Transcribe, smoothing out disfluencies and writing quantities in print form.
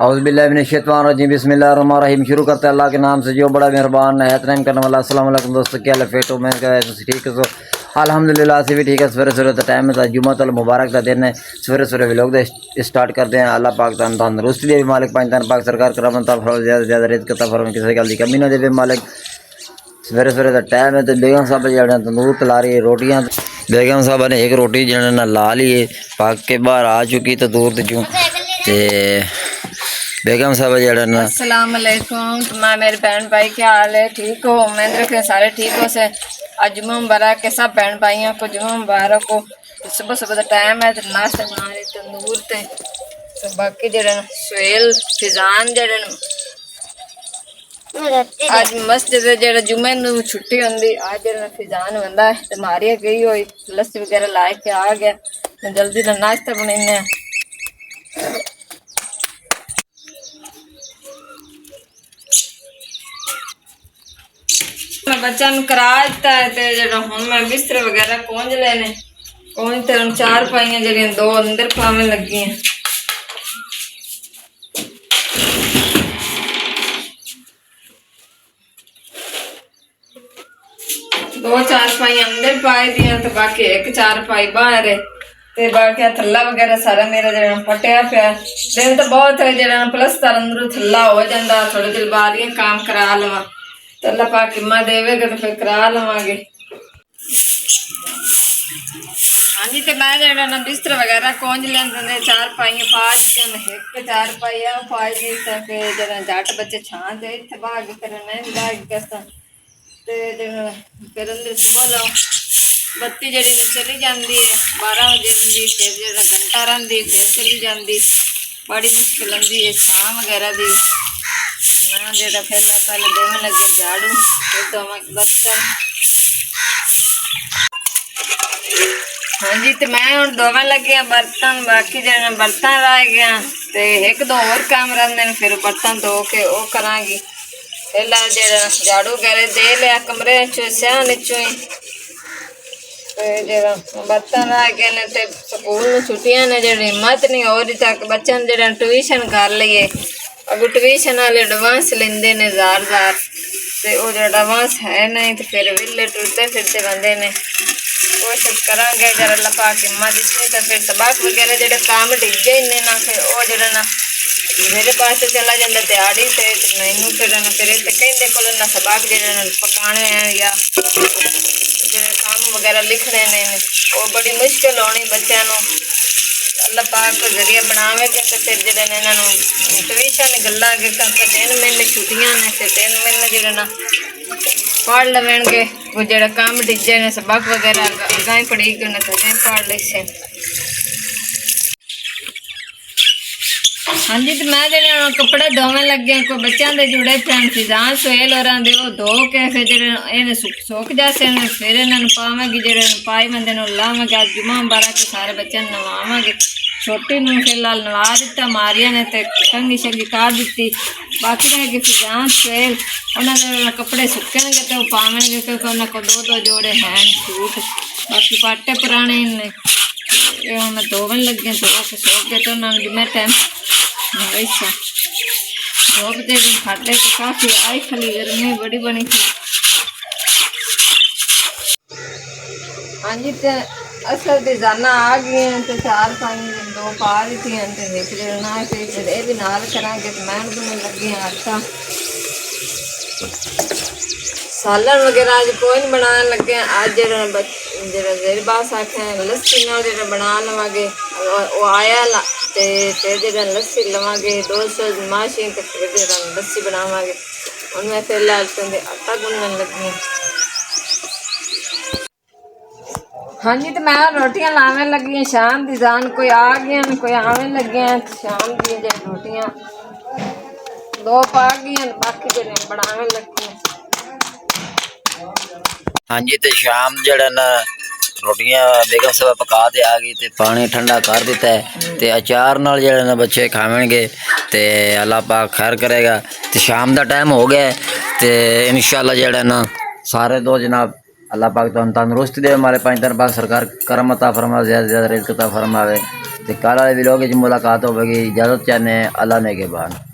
औज़ुबिल्लाहिमिनश्शैतानिर्रजीम बिस्मिल्लाहिर्रहमानिर्रहीम। शुरू करते हैं अल्लाह के नाम से जो बड़ा मेहरबान है रहम करने वाला। अस्सलाम वालेकुम दोस्तों, क्या लफेटो मैं ठीक है। अल्हम्दुलिल्लाह से भी ठीक है। सवेरे सवेरे का टाइम है, जुम्मतुल मुबारक का दिन है। सवेरे सवेरे व्लॉग स्टार्ट करते हैं। अल्लाह पाक तंदुरुस्ती दे मालिक, पाक पाक सरकार करम ज़्यादा ज़्यादा रिज़्क़ अता फरमाए, किसी गल की कमी ना दे मालिक। सवेरे सवेरे का टाइम है तो बेगम साहब जो तंदूर तला रही है रोटियाँ। बेगम साहब ने एक रोटी जो ला ली है, पक के बाहर आ चुकी तंदूर चूँ। बेगम साहब जरा ना अस्सलाम वालेकुम। मैं मेरे बहन भाई क्या हाल है? ठीक हो? उम्मीद रखे सारे ठीक हो से। आज जुम्मा मुबारक के सब बहन भाइयों को जुम्मा मुबारक हो। सुबह सुबह का टाइम है तो नाश्ता बना रहे तंदूर ते तो बाकी जरा सुहेल फिजान जरा आज मस्जिद जरा जुम्मे नूं छुट्टी होंदी, आज जरा फिजान बंदा है तो मारिया गई हुई लस्सी वगैरह ला के आ गया तो जल्दी ना नाश्ता बनाने। मैं बच्चा करा दिता है तो जो हूँ मैं बिस्तर वगैरह पहुँच लेने पहुँच तो हम चार पाइया जी दो अंदर पावे लगी हैं। दो चार पाई अंदर पाए दिया तो बाकी एक चार पाई बाहर है ते बाकी थल्ला वगैरह सारा मेरा जो फटिया पिया दिन तो बहुत है जो प्लस्तर अंदरों थल्ला हो जाता। थोड़ी देर बाद ही काम करा लवा तो अल्लाह पाक हिम्मत देवेगा तो फिर करा लवांगे। हाँ जी, तो मैं जो ना बिस्तर वगैरह कोंज लेंदे चार पाइयां पा दी, एक चार पाइया पाई दी तो फिर जरा जट बच्चे छां दे इत्थे भाग फिर मैं भाग कैसा ते फिर अंदर सुबह जाओ बत्ती जी चली जाती है 12 बजे आँदी, फिर जो घंटा रही फिर चली जाती, बड़ी मुश्किल आँदी है छां वगैरह की। मैं जो फिर मैं पहले देवन लगे झाड़ू फिर तो बर्तन। हाँ जी, तो मैं हूँ दोवन लगे बर्तन, बाकी जो बर्तन रह गया तो एक दो और काम रहते फिर बर्तन धो के वो करांगी। पहला जो झाड़ू वगैरह दे लिया कमरे चो सियान चो ही जो बर्तन रह गए ने तो स्कूल छुट्टियां ने जो हिम्मत नहीं हो रही तक बच्चों ने जो ट्यूशन कर लीए। अगर ट्यूशन वाले एडवांस लेंदे ने 1000 तो वो जो एडवांस है नहीं तो फिर विले टुरते फिरते बंदे ने। कोशिश करांगे अगर अल्लाह पाक हिम्मत दिती तो फिर सबक वगैरह जो काम डिगे इन्ने ना फिर वो जो ना मेरे पास चला जाता दिहाड़ी से मैनू फिर कहते को ना सबक जो पकाने हैं या जो काम वगैरह लिखने ने वो बड़ी मुश्किल होनी बच्चों को। अल्लाह पाक को जरिया बनावेगा तो फिर जो इन्होंने ट्यूशन गल्ला के 3 महीने छुट्टियां ने फिर 3 महीने जो ना पढ़ लवेंगे वो जो काम डिजे ने सबक वगैरह अगर ही पढ़ी के उन्हें सजें पढ़ ली से। हाँ जी, तो मैं जो कपड़े धोवन लगे कोई बच्चों के जुड़े थे फिजान सुहेल और वो धो के फिर जो सुख जासे फिर इन्होंने पावेंगी जो पाई बंदे लावेंगे। आज जुम्मा मुबारक के सारे बच्चों नवावेंगे। छोटी नूं फिलहाल नवा दिता, मारिया ने तो कंगी शंगी कर दी, बाकी रहेगी फिजान सुहेल उन्होंने कपड़े सुकेंगे तो पावेंगे क्योंकि उन्होंने को दो जोड़े हैं सूट, बाकी पाटे पुराने ने मैं धोवन लगे धो के सो गए तो उन्होंने जुम्मे टाइम वैसा धोप दे खाते तो काफ़ी आई खाली गर्मी बड़ी बनी थी। हाँ जी, तो असल तो जाना आ गई तो 4 पाई 2 पा दी थी एक ना फिर ये भी नाल करांगे तो मैं बनने लगी आटा सालन वगैरह आज कोई नहीं बनाने लगे। आज जो जेर बास आखे लस्सी ना जो बना लवेंगे वो आया तो फिर जो लस्सी लवेंगे 200 माशी तो फिर जो लस्सी बनावेंगे। और मैं फिलहाल आटा गुनने लगी। हाँ जी, तो मैं रोटियां लावे लगी हैं शाम की जान कोई आ गया कोई आवे लगे हैं शाम की जो रोटियां 2 पा गई बाकी जो बनावे लगी हैं। हाँ जी, तो शाम जड़ा ना रोटियां बेगम साहब पका ते आ गई तो पानी ठंडा कर दिता है तो अचार नाल जड़ा ना बच्चे खावेंगे तो अल्लाह पाक खैर करेगा। तो शाम का टाइम हो गया तो इंशाल्लाह जड़ा ना सारे दो जनाब अल्लाह पाक तंदुरुस्ती दे हमारे 5 दिन पाक सरकार करम अता फरमावे, ज़्यादा से ज़्यादा रिज़्क़ अता फरमावे। तो कल वाले व्लॉग च मुलाकात होगी। इजाज़त चाहते हैं, अल्लाह ने के बाद।